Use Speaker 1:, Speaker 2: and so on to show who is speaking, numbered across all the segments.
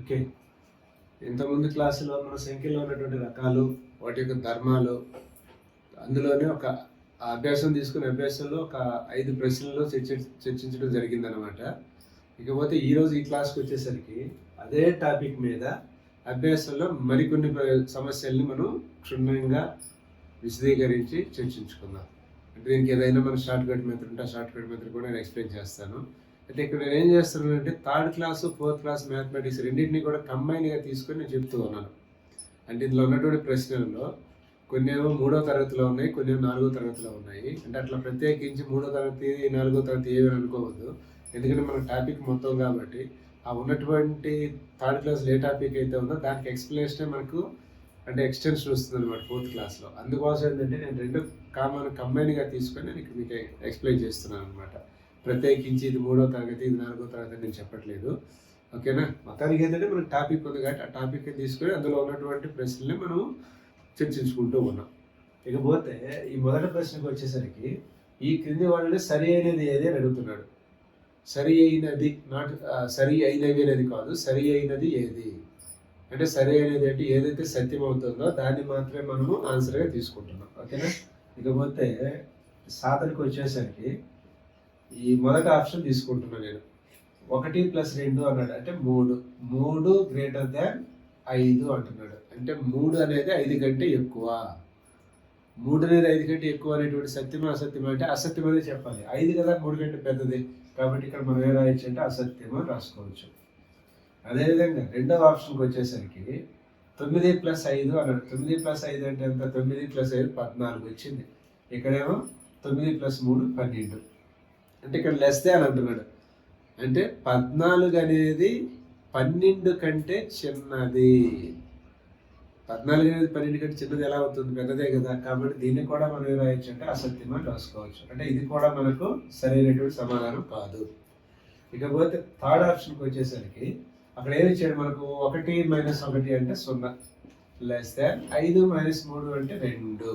Speaker 1: Okay, ఇంతకుముందు క్లాసులో మన సంఖ్యలో ఉన్నటువంటి రకాలు, వాటి యొక్క ధర్మాలు, అందులోనే ఒక అభ్యాసం తీసుకునే అభ్యాసంలో ఒక 5 ప్రశ్నలు చర్చించడం జరిగిందనమాట. ఇకపోతే ఈరోజు ఈ క్లాస్కి వచ్చేసరికి అదే టాపిక్ మీద అభ్యాసంలో మరికొన్ని సమస్యల్ని మనం క్షుణ్ణంగా విశదీకరించి చర్చించుకుందాం. అంటే దీనికి ఏదైనా మన షార్ట్ కట్ మెథడ్ ఉంటే ఆ షార్ట్ కట్ మెథడ్ కూడా నేను ఎక్స్ప్లెయిన్ చేస్తాను. అయితే ఇక్కడ నేను ఏం చేస్తున్నానంటే third class, fourth class mathematics రెండింటినీ కూడా కంబైన్గా తీసుకొని నేను చెప్తూ ఉన్నాను. అంటే ఇందులో ఉన్నటువంటి ప్రశ్నల్లో కొన్ని ఏమో 3వ తరగతిలో ఉన్నాయి, కొన్ని ఏమో 4వ తరగతిలో ఉన్నాయి. అంటే అట్లా ప్రత్యేకించి 3వ తరగతి 4వ తరగతి ఏమీ అనుకోవద్దు. ఎందుకంటే మన టాపిక్ మొత్తం కాబట్టి ఆ ఉన్నటువంటి థర్డ్ క్లాస్లో ఏ టాపిక్ అయితే ఉందో దానికి ఎక్స్ప్లెనేషన్ మనకు అంటే ఎక్స్టెన్షన్ వస్తుంది అనమాట 4th క్లాస్లో. అందుకోసం ఏంటంటే నేను రెండు కంబైన్గా తీసుకొని నేను మీకు ఎక్స్ప్లెయిన్ చేస్తున్నాను అనమాట. ప్రత్యేకించి ఇది 3వ తరగతి, ఇది 4వ తరగతి నేను చెప్పట్లేదు. ఓకేనా? మొత్తానికి ఏంటంటే మనకు టాపిక్ ఉంది కాబట్టి ఆ టాపిక్ తీసుకొని అందులో ఉన్నటువంటి ప్రశ్నల్ని మనం చర్చించుకుంటూ ఉన్నాం. ఇకపోతే ఈ మొదటి ప్రశ్నకు వచ్చేసరికి ఈ క్రింది వాళ్ళని సరి అయినది ఏది అని అడుగుతున్నాడు. సరి అయినది సరి అయినవి అనేది కాదు, సరి అయినది ఏది అంటే సరి అయినది అంటే ఏదైతే సత్యం అవుతుందో దాన్ని మాత్రమే మనము ఆన్సర్గా తీసుకుంటున్నాం. ఓకేనా? ఇకపోతే సాధనకు వచ్చేసరికి ఈ మొదటి ఆప్షన్ తీసుకుంటున్నాను నేను. 1 + 2 అన్నాడు అంటే 3 > 5 అంటున్నాడు. అంటే 3 అనేది 5 కంటే ఎక్కువ. 3 అనేది 5 కంటే ఎక్కువ అనేటువంటి సత్యమా అసత్యమా అంటే అసత్యం అనేది చెప్పాలి. 5 కదా 3 కంటే పెద్దది కాబట్టి ఇక్కడ మనం ఏం రాయొచ్చు అంటే అసత్యం అని రాసుకోవచ్చు. అదేవిధంగా రెండవ ఆప్షన్కి వచ్చేసరికి 9 + 5 అన్నాడు. 9 + 5 అంటే ఎంత? 9 + 5 14 వచ్చింది. ఇక్కడేమో 9 + 3 12. అంటే ఇక్కడ లెస్ దాన్ అంటున్నాడు. అంటే 14 అనేది 12 కంటే చిన్నది. 14 అనేది 12 కంటే చిన్నది ఎలా అవుతుంది? పెద్దదే కదా. కాబట్టి దీన్ని కూడా మనం ఏం రాయొచ్చు అంటే అసత్యం అని రాసుకోవచ్చు. అంటే ఇది కూడా మనకు సరైనటువంటి సమాధానం కాదు. ఇకపోతే థర్డ్ ఆప్షన్కి వచ్చేసరికి అక్కడ ఏమి ఇచ్చాడు మనకు? 1 - 1 అంటే 0, లెస్ దాన్ 5 - 3 అంటే 2.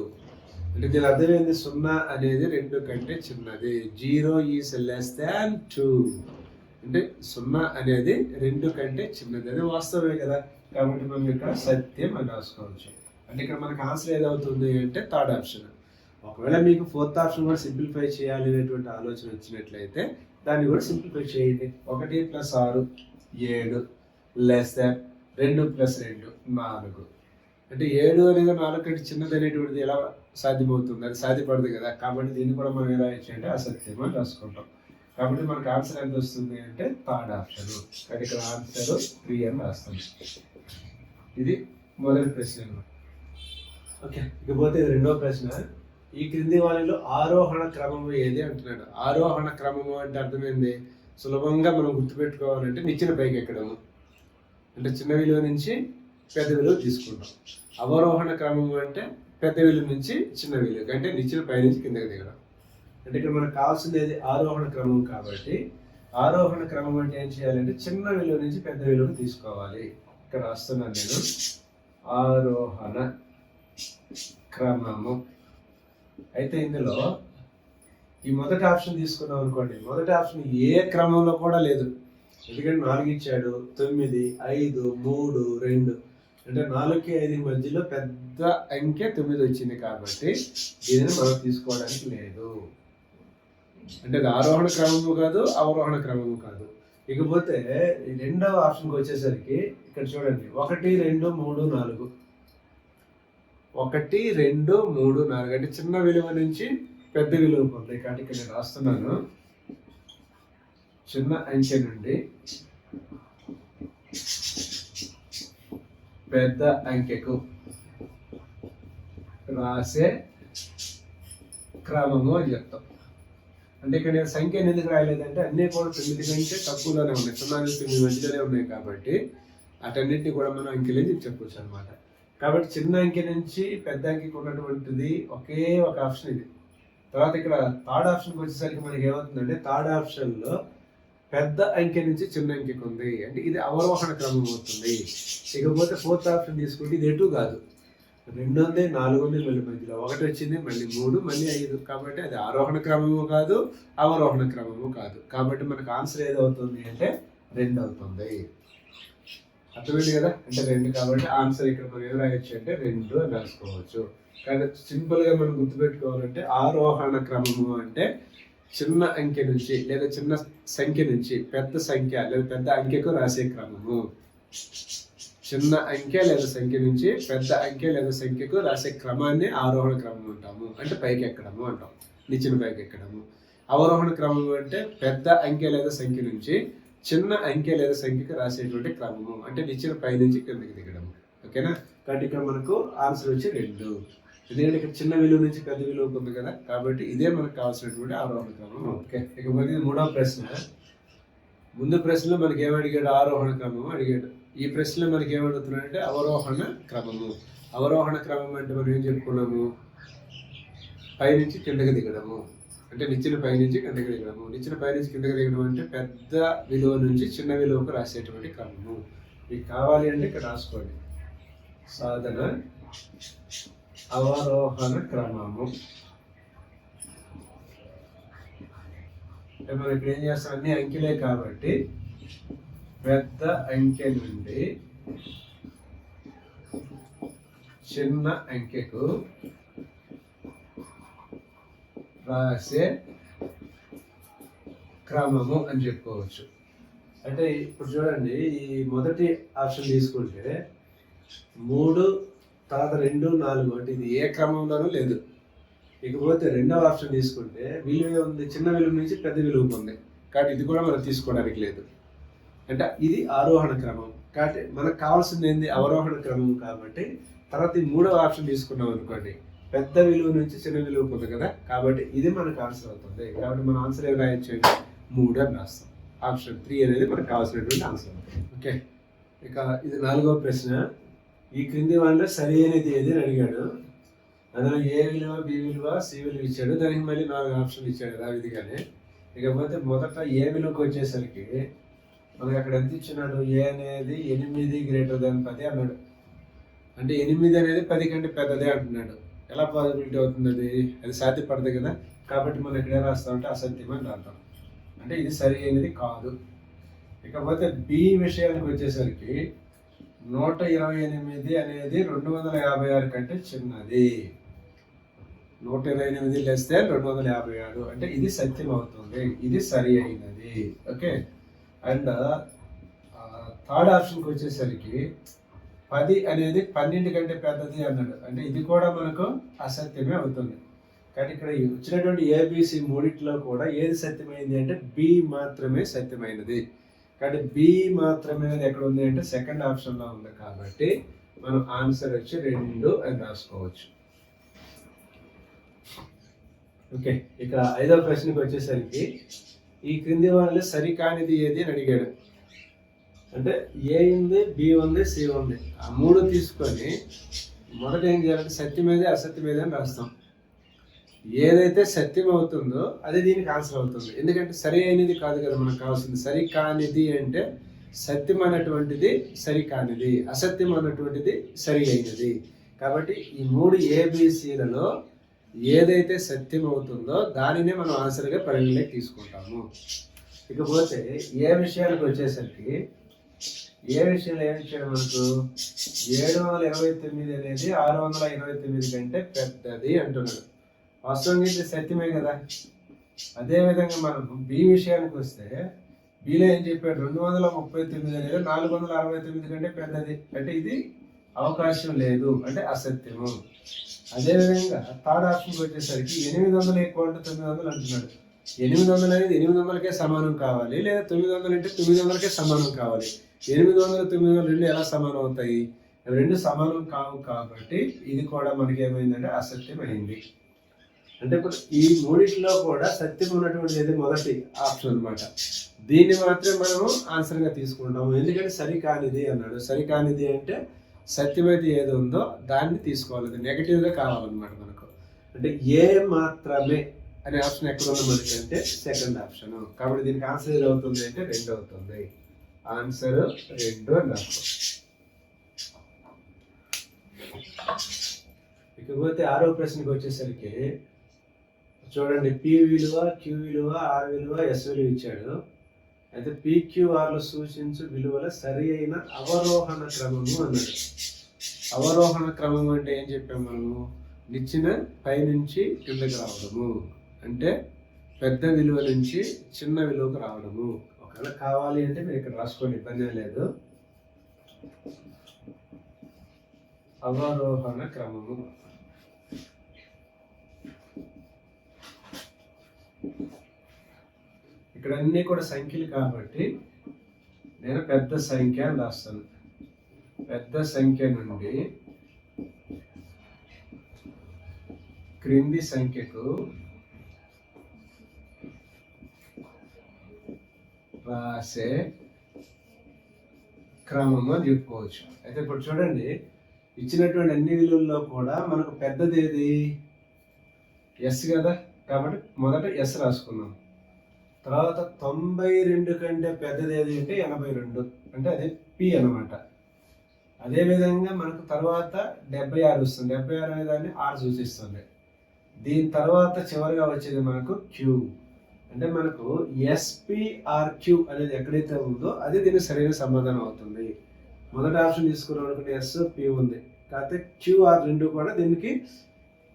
Speaker 1: అంటే దీని అర్థం ఏంది? 0 అనేది 2 కంటే చిన్నది. 0 ఈజ్ లెస్ దాన్ 2 అంటే 0 అనేది 2 కంటే చిన్నది. అది వాస్తవమే కదా. కాబట్టి మనం ఇక్కడ సత్యం అని రాసుకోవచ్చు. అంటే ఇక్కడ మనకు ఆన్సర్ ఏదవుతుంది అంటే థర్డ్ ఆప్షన్. ఒకవేళ మీకు 4th ఆప్షన్ కూడా సింప్లిఫై చేయాలి అనేటువంటి ఆలోచన వచ్చినట్లయితే దాన్ని కూడా సింప్లిఫై చేయండి. 1 + 6 7, లెస్ దాన్ 2 + 2 4. అంటే 7 అనేది 4 కంటే చిన్నది అనేటువంటిది ఎలా సాధ్యమవుతుంది? అది సాధ్యపడదు కదా. కాబట్టి దీన్ని కూడా మనం ఎలా రాయొచ్చు అంటే అసత్యం అని రాసుకుంటాం. కాబట్టి మనకు ఆన్సర్ ఎంత వస్తుంది అంటే థర్డ్ ఆప్షన్. కానీ ఇక్కడ ఆన్సర్ 3 అని రాస్తుంది. ఇది మొదటి ప్రశ్న అన్నమాట. ఓకే, ఇకపోతే ఇది రెండవ ప్రశ్న. ఈ క్రింది వాటిలో ఆరోహణ క్రమము ఏది అంటున్నాడు. ఆరోహణ క్రమము అంటే అర్థమైంది. సులభంగా మనం గుర్తుపెట్టుకోవాలంటే నిచ్చెన పైకి ఎక్కడము అంటే చిన్న విలువ నుంచి పెద్ద విలువ తీసుకుంటాం. అవరోహణ క్రమము అంటే పెద్ద విలువ నుంచి చిన్న విలువ అంటే నిచ్చెన పై నుంచి కిందకి దిగడం. అంటే ఇక్కడ మనకు కావాల్సింది ఆరోహణ క్రమం. కాబట్టి ఆరోహణ క్రమం అంటే ఏం చేయాలంటే చిన్న విలువ నుంచి పెద్ద విలువను తీసుకోవాలి. ఇక్కడ రాస్తున్నాను నేను. ఆరోహణ క్రమము. అయితే ఇందులో ఈ మొదటి ఆప్షన్ తీసుకున్నాం అనుకోండి. మొదటి ఆప్షన్ ఏ క్రమంలో కూడా లేదు. ఎందుకంటే 4 ఇచ్చాడు, 9, 5, 3, 2 అంటే 4కి 5 మధ్యలో పెద్ద అంకె 9 వచ్చింది. కాబట్టి దీనిని మనం తీసుకోవడానికి లేదు. అంటే అది ఆరోహణ క్రమము కాదు, అవరోహణ క్రమము కాదు. ఇకపోతే రెండవ ఆప్షన్కి వచ్చేసరికి ఇక్కడ చూడండి. 1, 2, 3, 4. 1, 2, 3, 4 అంటే చిన్న విలువ నుంచి పెద్ద విలువ పొందాయి. కాబట్టి ఇక్కడ నేను రాస్తున్నాను. చిన్న అంకె నుండి పెద్ద అంకెకు రాసే క్రమము అని చెప్తాం. అంటే ఇక్కడ నేను సంఖ్యను ఎందుకు రాయలేదంటే అన్నీ కూడా 9 కంటే తక్కువలోనే ఉన్నాయి. 0 నుంచి 9 మధ్యలోనే ఉన్నాయి. కాబట్టి అటన్నిటిని కూడా మనం అంకెలని చెప్పవచ్చు అనమాట. కాబట్టి చిన్న అంకె నుంచి పెద్ద అంకెకు ఉన్నటువంటిది ఒకే ఒక ఆప్షన్ ఇది. తర్వాత ఇక్కడ థర్డ్ ఆప్షన్కి వచ్చేసరికి మనకి ఏమవుతుందంటే థర్డ్ ఆప్షన్లో పెద్ద అంకె నుంచి చిన్న అంకెకు ఉంది. అంటే ఇది అవరోహణ క్రమం అవుతుంది. ఇకపోతే 4th ఆప్షన్ తీసుకుంటే ఇది ఎటు కాదు. 2 ఉంది, 4 ఉంది, మళ్ళీ మధ్యలో 1 వచ్చింది, మళ్ళీ 3, మళ్ళీ 5. కాబట్టి అది ఆరోహణ క్రమము కాదు, అవరోహణ క్రమము కాదు. కాబట్టి మనకు ఆన్సర్ ఏదవుతుంది అంటే 2 అవుతుంది. అర్థమైంది కదా, అంటే 2 కాబట్టి ఆన్సర్ ఇక్కడ మనం ఏం రాయొచ్చు అంటే 2 అని రాసుకోవచ్చు. కానీ సింపుల్గా మనం గుర్తుపెట్టుకోవాలంటే ఆరోహణ క్రమము అంటే చిన్న అంకె నుంచి లేదా చిన్న సంఖ్య నుంచి పెద్ద సంఖ్య లేదా పెద్ద అంకెకు రాసే క్రమము. చిన్న అంకె లేదా సంఖ్య నుంచి పెద్ద అంకె లేదా సంఖ్యకు రాసే క్రమాన్ని ఆరోహణ క్రమం అంటాము. అంటే పైకి ఎక్కడము అంటాం, నిచ్చిన పైకి ఎక్కడము. అవరోహణ క్రమము అంటే పెద్ద అంకె లేదా సంఖ్య నుంచి చిన్న అంకె లేదా సంఖ్యకు రాసేటువంటి క్రమము. అంటే నిచ్చిన పై నుంచి కిందకి దిగడము. ఓకేనా, కాబట్టి ఇక్కడ మనకు ఆన్సర్ వచ్చి 2. ఎందుకంటే ఇక్కడ చిన్న విలువ నుంచి పెద్ద విలువకు ఉంది కదా, కాబట్టి ఇదే మనకు కావాల్సినటువంటి ఆరోహణ క్రమం. ఓకే, ఇకపోతే 3వ ప్రశ్న. ముందు ప్రశ్నలో మనకి ఏమడిగాడు? ఆరోహణ క్రమము అడిగాడు. ఈ ప్రశ్నలో మనకి ఏమడుగుతున్నాడు అంటే అవరోహణ క్రమము. అవరోహణ క్రమం అంటే మనం ఏం చెప్పుకున్నాము? పైనుంచి కిందకి దిగడము. అంటే నిచ్చిన పై నుంచి కిందకి దిగడము. నిచ్చిన పై నుంచి కిందకి దిగడం అంటే పెద్ద విలువ నుంచి చిన్న విలువకు రాసేటువంటి క్రమము. మీకు కావాలి అంటే ఇక్కడ రాసుకోండి. సాధన అవరోహణ క్రమము అంటే మనం ఇక్కడ ఏం చేస్తాం? అన్ని అంకెలే కాబట్టి పెద్ద అంకె నుండి చిన్న అంకెకు రాసే క్రమము అని చెప్పుకోవచ్చు. అంటే ఇప్పుడు చూడండి, ఈ మొదటి ఆప్షన్ తీసుకుంటే 3 తర్వాత 2 4 అంటే ఇది ఏ క్రమంలోనూ లేదు. ఇకపోతే రెండవ ఆప్షన్ తీసుకుంటే విలువ ఉంది, చిన్న విలువ నుంచి పెద్ద విలువకు ఉంది కాబట్టి ఇది కూడా మనం తీసుకోవడానికి లేదు. అంటే ఇది ఆరోహణ క్రమం. కాబట్టి మనకు కావాల్సింది ఏంది? అవరోహణ క్రమం. కాబట్టి తర్వాత ఈ 3వ ఆప్షన్ తీసుకున్నాం అనుకోండి, పెద్ద విలువ నుంచి చిన్న విలువకు ఉంది కదా, కాబట్టి ఇది మనకు ఆన్సర్ అవుతుంది. కాబట్టి మన ఆన్సర్ ఏం రాయొచ్చు? 3 అని రాస్తాం. ఆప్షన్ 3 అనేది మనకు కావాల్సినటువంటి ఆన్సర్ అవుతుంది. ఓకే, ఇక ఇది 4వ ప్రశ్న. ఈ క్రింది వాళ్ళలో సరి అయినది ఏది అని అడిగాడు. అందులో ఏ విలువ, బి విలువ, సి విలువ ఇచ్చాడు. దానికి మళ్ళీ 4 ఆప్షన్లు ఇచ్చాడు ఆ విధిగానే. ఇకపోతే మొదట ఏ విలువకు వచ్చేసరికి మనకి అక్కడ ఎంత ఇచ్చినాడు? ఏ అనేది 8 గ్రేటర్ దాన్ 10 అన్నాడు. అంటే 8 అనేది 10 కంటే పెద్దదే అంటున్నాడు. ఎలా పాసిబిలిటీ అవుతుంది? అది సాధ్యపడదు కదా. కాబట్టి మనం ఇక్కడ ఏం రాస్తామంటే అసత్యం అని రాస్తాం. అంటే ఇది సరి అయినది కాదు. ఇకపోతే బి విషయానికి వచ్చేసరికి 128 అనేది 256 కంటే చిన్నది. 128 లెస్ దాన్ 256 అంటే ఇది సత్యం అవుతుంది, ఇది సరి అయినది. ఓకే, అండ్ థర్డ్ ఆప్షన్కి వచ్చేసరికి 10 అనేది 12 కంటే పెద్దది అన్నాడు. అంటే ఇది కూడా మనకు అసత్యమే అవుతుంది. కానీ ఇక్కడ వచ్చినటువంటి ఏబిసి మూడిట్లో కూడా ఏది సత్యమైంది అంటే బి మాత్రమే సత్యమైనది. కాబట్టి బి మాత్రమే ఎక్కడ ఉంది అంటే సెకండ్ ఆప్షన్లో ఉంది. కాబట్టి మనం ఆన్సర్ వచ్చి 2 అని రాసుకోవచ్చు. ఓకే, ఇక 5వ ప్రశ్నకి వచ్చేసరికి ఈ క్రింది వాళ్ళు సరికానిది ఏది అని అడిగాడు. అంటే ఏ ఉంది, బి ఉంది, సి ఉంది. ఆ 3 తీసుకొని మొదట ఏం చేయాలంటే సత్యమేది అసత్యమేది అని రాస్తాం. ఏదైతే సత్యం అవుతుందో అది దీనికి ఆన్సర్ అవుతుంది. ఎందుకంటే సరి అయినది కాదు కదా మనకు కావాల్సింది. సరి కానిది అంటే సత్యం అన్నటువంటిది సరి కానిది, అసత్యం అన్నటువంటిది సరి అయినది. కాబట్టి ఈ 3 ఏబిసిలలో ఏదైతే సత్యం అవుతుందో దానినే మనం ఆన్సర్గా పరిగణలోకి తీసుకుంటాము. ఇకపోతే ఏ విషయానికి వచ్చేసరికి ఏ విషయంలో ఏమి ఇచ్చాడు మనకు? 729 అనేది 629 కంటే పెద్దది అంటున్నాడు. వాస్తవంగా ఇది సత్యమే కదా. అదేవిధంగా మనం బి విషయానికి వస్తే బిలో ఏం చెప్పాడు? 239 అనేది 469 కంటే పెద్దది. అంటే ఇది అవకాశం లేదు, అంటే అసత్యము. అదేవిధంగా థర్డ్ ఆప్షన్కి వచ్చేసరికి 800 ఎక్కువ అంటే 900 అంటున్నాడు. 800 అనేది 800కే సమానం కావాలి, లేదా 900 అంటే 900కే సమానం కావాలి. 800 900 రెండు ఎలా సమానం అవుతాయి? రెండు సమానం కావు. కాబట్టి ఇది కూడా మనకి ఏమైందంటే అసత్యం అయింది. అంటే ఇప్పుడు ఈ మూడిట్లో కూడా సత్యం ఉన్నటువంటిది మొదటి ఆప్షన్ అనమాట. దీన్ని మాత్రమే మనము ఆన్సర్గా తీసుకుంటాము. ఎందుకంటే సరికానిది అన్నాడు. సరికానిది అంటే సత్యమైతే ఏది ఉందో దాన్ని తీసుకోవాలి, నెగటివ్గా కావాలన్నమాట మనకు. అంటే ఏ మాత్రమే అనే ఆప్షన్ ఎక్కడ ఉందో మనకి అంటే సెకండ్ ఆప్షన్. కాబట్టి దీనికి ఆన్సర్ ఏది అవుతుంది అంటే 2 అవుతుంది. ఆన్సర్ 2 అని రాస్తాం. ఇకపోతే 6వ ప్రశ్నకి వచ్చేసరికి చూడండి, పి విలువ, క్యూ విలువ, ఆర్ విలువ, ఎస్ విలువ ఇచ్చాడు. అయితే PQRలు సూచించు విలువల సరి అయిన అవరోహణ క్రమము అన్నాడు. అవరోహణ క్రమం అంటే ఏం చెప్పాము మనము? నిచ్చిన పైనుంచి కిందకి రావడము, అంటే పెద్ద విలువ నుంచి చిన్న విలువకు రావడము. ఒకవేళ కావాలి అంటే మీరు ఇక్కడ రాసుకోండి, ఇబ్బంది లేదు. అవరోహణ క్రమము. ఇక్కడ అన్నీ కూడా సంఖ్యలు కాబట్టి నేను పెద్ద సంఖ్య అని రాస్తాను. పెద్ద సంఖ్య నుండి క్రింది సంఖ్యకు రాసే క్రమము అని చెప్పుకోవచ్చు. అయితే ఇప్పుడు చూడండి, ఇచ్చినటువంటి అన్ని విలువల్లో కూడా మనకు పెద్దది ఏది? ఎస్ కదా, కాబట్టి మొదట ఎస్ రాసుకున్నాం. తర్వాత 92 కంటే పెద్దది ఏది అంటే 82, అంటే అదే పి అనమాట. అదేవిధంగా మనకు తర్వాత 76 వస్తుంది. 76 అనే దాన్ని ఆర్ సూచిస్తుంది. దీని తర్వాత చివరిగా వచ్చేది మనకు క్యూ, అంటే మనకు SPRQ అనేది ఎక్కడైతే ఉందో అది దీనికి సరైన సమాధానం అవుతుంది. మొదటి ఆప్షన్ తీసుకున్నాం అనుకుంటే ఎస్ పి ఉంది, కాకపోతే QR రెండు కూడా దీనికి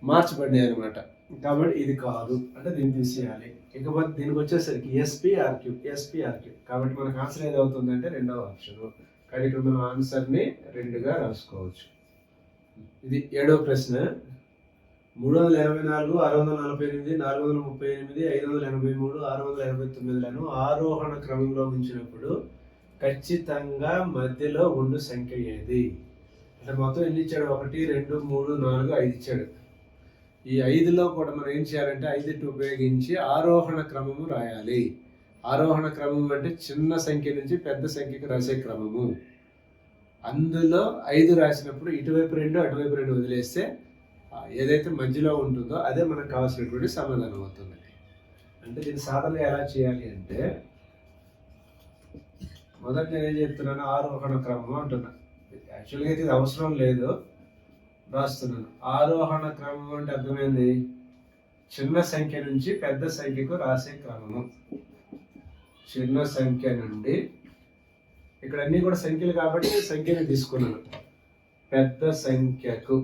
Speaker 1: మార్చబడ్డాయి అనమాట. కాబట్టి ఇది కాదు, అంటే దీన్ని తీసేయాలి. ఇకపోతే దీనికి వచ్చేసరికి SPRQ. కాబట్టి మనకు ఆన్సర్ ఏది అవుతుంది అంటే రెండవ ఆప్షన్. కానీ ఇక్కడ మనం ఆన్సర్ని 2గా రాసుకోవచ్చు. ఇది 7వ ప్రశ్న. 384, 648, 438, 583, 689లను ఆరోహణ క్రమంలో ఉంచినప్పుడు ఖచ్చితంగా మధ్యలో ఉండు సంఖ్య ఏది? అంటే మొత్తం ఎన్ని ఇచ్చాడు? 1, 2, 3, 4, 5 ఇచ్చాడు. ఈ 5లో కూడా మనం ఏం చేయాలంటే 5 ఉపయోగించి ఆరోహణ క్రమము రాయాలి. ఆరోహణ క్రమం అంటే చిన్న సంఖ్య నుంచి పెద్ద సంఖ్యకు రాసే క్రమము. అందులో 5 రాసినప్పుడు ఇటువైపు 2 అటువైపు 2 వదిలేస్తే ఏదైతే మధ్యలో ఉంటుందో అదే మనకు కావాల్సినటువంటి సమాధానం అవుతుంది. అంటే దీని సాధన ఎలా చేయాలి అంటే, మొదట నేను ఏం చెప్తున్నాను? ఆరోహణ క్రమం అంటున్నా. యాక్చువల్గా అయితే ఇది అవసరం లేదు, రాస్తున్నాను. ఆరోహణ క్రమం అంటే అర్థమైంది, చిన్న సంఖ్య నుంచి పెద్ద సంఖ్యకు రాసే క్రమము. చిన్న సంఖ్య నుండి, ఇక్కడ అన్నీ కూడా సంఖ్యలు కాబట్టి సంఖ్యని తీసుకున్నాను, పెద్ద సంఖ్యకు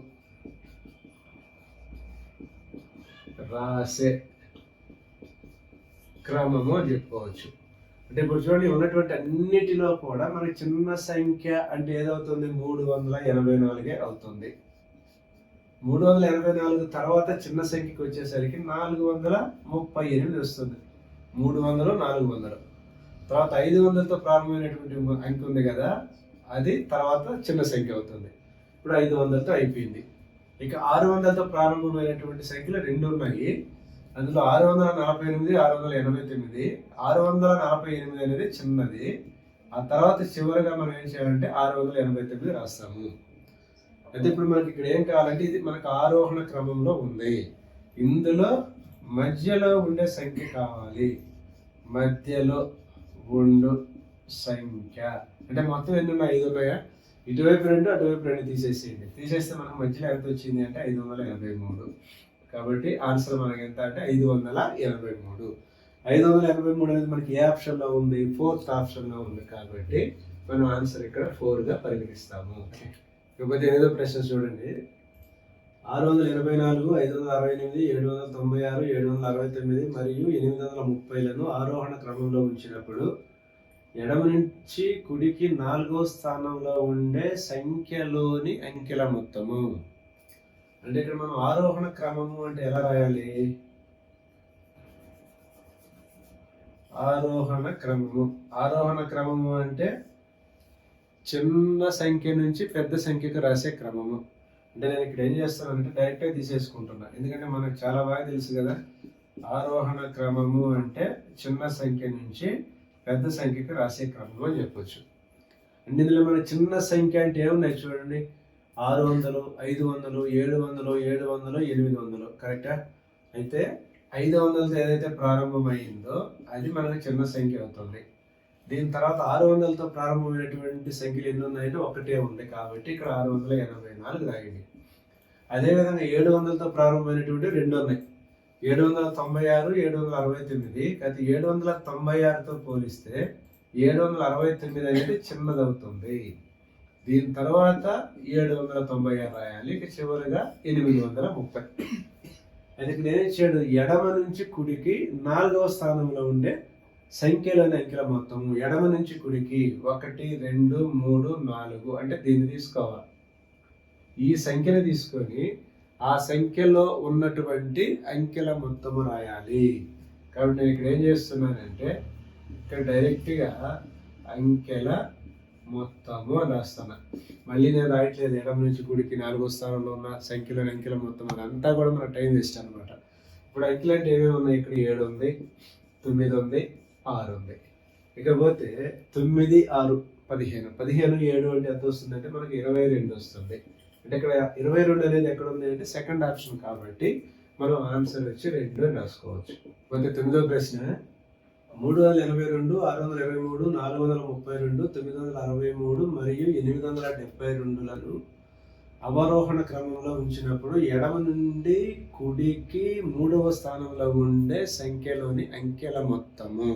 Speaker 1: రాసే క్రమము అని చెప్పుకోవచ్చు. అంటే ఇప్పుడు చూడండి, ఉన్నటువంటి అన్నిటిలో కూడా మనకి చిన్న సంఖ్య అంటే ఏదవుతుంది? 384 అవుతుంది. 384 తర్వాత చిన్న సంఖ్యకి వచ్చేసరికి 438 వస్తుంది. 300, 400. తర్వాత 500తో ప్రారంభమైనటువంటి అంకె ఉంది కదా, అది తర్వాత చిన్న సంఖ్య అవుతుంది. ఇప్పుడు 500తో అయిపోయింది. ఇక 600తో ప్రారంభమైనటువంటి సంఖ్యలు 2 ఉన్నాయి. అందులో 648, 689. 648 అనేది చిన్నది. ఆ తర్వాత చివరిగా మనం ఏం చేయాలంటే 689 రాస్తాము. అయితే ఇప్పుడు మనకి ఇక్కడ ఏం కావాలంటే, ఇది మనకు ఆరోహణ క్రమంలో ఉంది. ఇందులో మధ్యలో ఉండే సంఖ్య కావాలి. మధ్యలో ఉండు సంఖ్య అంటే మొత్తం ఎన్ని ఉన్నాయి? 5 ఉన్నాయా? ఇటువైపు 2 అటువైపు 2 తీసేసేయండి. తీసేస్తే మనకు మధ్యలో ఎంత వచ్చింది అంటే 583. కాబట్టి ఆన్సర్ మనకి ఎంత అంటే 583. 583 అనేది మనకి ఏ ఆప్షన్లో ఉంది? 4th ఆప్షన్లో ఉంది. కాబట్టి మనం ఆన్సర్ ఇక్కడ 4గా పరిగణిస్తాము. ఇకపోతే 8వ ప్రశ్న చూడండి. 684, 568, 796, 769 మరియు 830లను ఆరోహణ క్రమంలో ఉంచినప్పుడు ఎడమ నుంచి కుడికి 4వ స్థానంలో ఉండే సంఖ్యలోని అంకెల మొత్తము. అంటే ఇక్కడ మనం ఆరోహణ క్రమము అంటే ఎలా రాయాలి? ఆరోహణ క్రమము అంటే చిన్న సంఖ్య నుంచి పెద్ద సంఖ్యకు రాసే క్రమము. అంటే నేను ఇక్కడ ఏం చేస్తానంటే డైరెక్ట్గా తీసేసుకుంటున్నా, ఎందుకంటే మనకు చాలా బాగా తెలుసు కదా, ఆరోహణ క్రమము అంటే చిన్న సంఖ్య నుంచి పెద్ద సంఖ్యకు రాసే క్రమం అని చెప్పొచ్చు. అంటే ఇందులో మన చిన్న సంఖ్య అంటే ఏమున్నాయి చూడండి, 600, 500, 700, 700, 800. కరెక్టా? అయితే 500తో ఏదైతే ప్రారంభమైందో అది మనకు చిన్న సంఖ్య అవుతుంది. దీని తర్వాత 600తో ప్రారంభమైనటువంటి సంఖ్యలు ఎన్ని ఉన్నాయంటే ఒకటే ఉంది. కాబట్టి ఇక్కడ 684 రాయండి. అదేవిధంగా 700తో ప్రారంభమైనటువంటి 2 ఉన్నాయి. 796 769, అయితే 796తో పోలిస్తే 769 అనేది చిన్నదవుతుంది. దీని తర్వాత 796 రాయాలి, ఇక చివరిగా 830. అది ఇక్కడ ఏం ఇచ్చాడు, ఎడమ నుంచి కుడికి 4వ స్థానంలో ఉండే సంఖ్యలోని అంకెల మొత్తం ఎడమ నుంచి కుడికి 1 2 3 4 అంటే దీన్ని తీసుకోవాలి. ఈ సంఖ్యను తీసుకొని ఆ సంఖ్యలో ఉన్నటువంటి అంకెల మొత్తము రాయాలి. కాబట్టి నేను ఇక్కడ ఏం చేస్తున్నానంటే ఇక్కడ డైరెక్ట్గా అంకెల మొత్తము అని రాస్తాను. మళ్ళీ నేను రాయట్లేదు ఎడమ నుంచి కుడికి 4వ స్థానంలో ఉన్న సంఖ్యలోని అంకెల మొత్తం, అదంతా కూడా మన టైం వేస్ట్ అనమాట. ఇప్పుడు అంకెలు అంటే ఏమేమి ఉన్నాయి, ఇక్కడ 7 ఉంది, 9 ఉంది, 6 ఉంది. ఇకపోతే 9 6 15, 15 7 అంటే ఎంత వస్తుంది అంటే మనకి 22 వస్తుంది. అంటే ఇక్కడ 22 అనేది ఎక్కడ ఉంది అంటే సెకండ్ ఆప్షన్, కాబట్టి మనం ఆన్సర్ వచ్చి 2 అని రాసుకోవచ్చు. పోతే 9వ ప్రశ్న, 382 623 432 963 మరియు 872లను అవరోహణ క్రమంలో ఉంచినప్పుడు ఎడమ నుండి కుడికి 3వ స్థానంలో ఉండే సంఖ్యలోని అంకెల మొత్తము.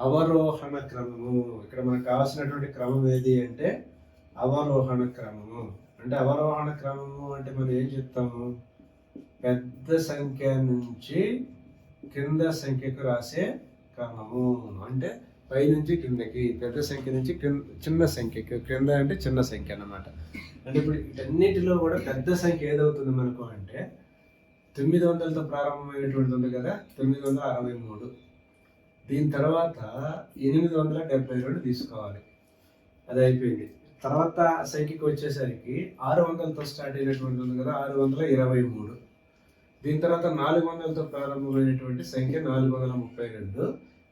Speaker 1: అవరోహణ క్రమము, ఇక్కడ మనకు కావాల్సినటువంటి క్రమం ఏది అంటే అవరోహణ క్రమము. అంటే అవరోహణ క్రమము అంటే మనం ఏం చెప్తాము, పెద్ద సంఖ్య నుంచి కింద సంఖ్యకు రాసే క్రమము. అంటే పై నుంచి కిందకి, పెద్ద సంఖ్య నుంచి చిన్న సంఖ్యకి, క్రింద అంటే చిన్న సంఖ్య అన్నమాట. అంటే ఇప్పుడు వీటన్నిటిలో కూడా పెద్ద సంఖ్య ఏదవుతుంది మనకు అంటే 900తో ప్రారంభమైనటువంటి ఉంది కదా, 963. దీని తర్వాత 872 తీసుకోవాలి, అది అయిపోయింది. తర్వాత సంఖ్యకి వచ్చేసరికి 600తో స్టార్ట్ అయినటువంటి ఉంది కదా, 623. దీని తర్వాత 400తో ప్రారంభమైనటువంటి సంఖ్య 432.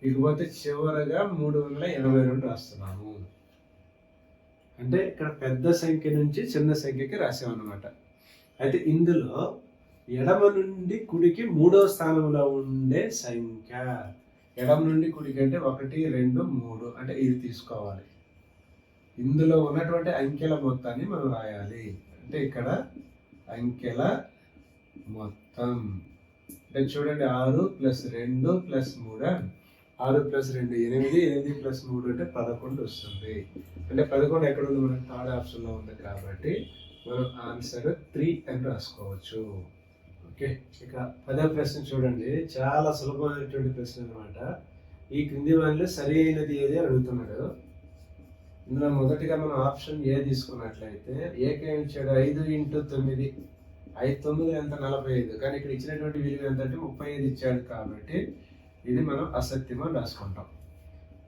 Speaker 1: ఇకపోతే చివరగా 382 రాస్తున్నాము. అంటే ఇక్కడ పెద్ద సంఖ్య నుంచి చిన్న సంఖ్యకి రాసామన్నమాట. అయితే ఇందులో ఎడమ నుండి కుడికి 3వ స్థానంలో ఉండే సంఖ్య, ఎడమ నుండి కుడికి అంటే 1 2 3 అంటే ఇది తీసుకోవాలి. ఇందులో ఉన్నటువంటి అంకెల మొత్తాన్ని మనం రాయాలి. అంటే ఇక్కడ అంకెల మొత్తం అంటే చూడండి, 6 + 2 + 3, 6 + 2 8, 8 + 3 అంటే 11 వస్తుంది. అంటే 11 ఎక్కడ ఉంది, మనకి థర్డ్ ఆప్షన్లో ఉంది, కాబట్టి మనం ఆన్సర్ 3 అని రాసుకోవచ్చు. ఓకే, ఇక 10వ ప్రశ్న చూడండి, చాలా సులభమైనటువంటి ప్రశ్న అనమాట. ఈ క్రింది వాటిలో సరి అయినది ఏది అడుగుతున్నాడు. ఇందులో మొదటిగా మనం ఆప్షన్ ఏ తీసుకున్నట్లయితే ఏకి ఏమి ఇచ్చాడు, 5 × 9, 5 9 ఎంత 45, కానీ ఇక్కడ ఇచ్చినటువంటి విలువ ఎంత అంటే 35 ఇచ్చాడు, కాబట్టి ఇది మనం అసత్యం అని రాసుకుంటాం.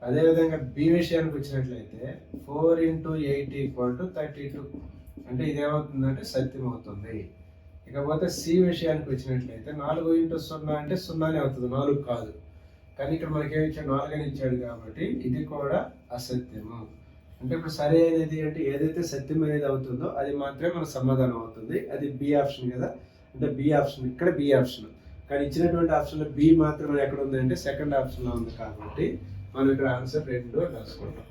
Speaker 1: అదేవిధంగా బి విషయానికి వచ్చినట్లయితే 4 × 8 = 32, అంటే ఇది ఏమవుతుందంటే సత్యం అవుతుంది. ఇకపోతే సి విషయానికి వచ్చినట్లయితే 4 × 0 అంటే 0 అవుతుంది, 4 కాదు. కానీ ఇక్కడ మనకేమి ఇచ్చాడు, 4 అని ఇచ్చాడు, కాబట్టి ఇది కూడా అసత్యము. అంటే ఇప్పుడు సరి అయినది అంటే ఏదైతే సత్యం అనేది అవుతుందో అది మాత్రమే మన సమాధానం అవుతుంది. అది బి ఆప్షన్ కదా, అంటే బి ఆప్షన్, ఇక్కడ బి ఆప్షన్. కానీ ఇచ్చినటువంటి ఆప్షన్లో బి మాత్రమే ఎక్కడ ఉంది అంటే సెకండ్ ఆప్షన్లో ఉంది, కాబట్టి మనం ఇక్కడ ఆన్సర్ 2 రాసుకుంటాం.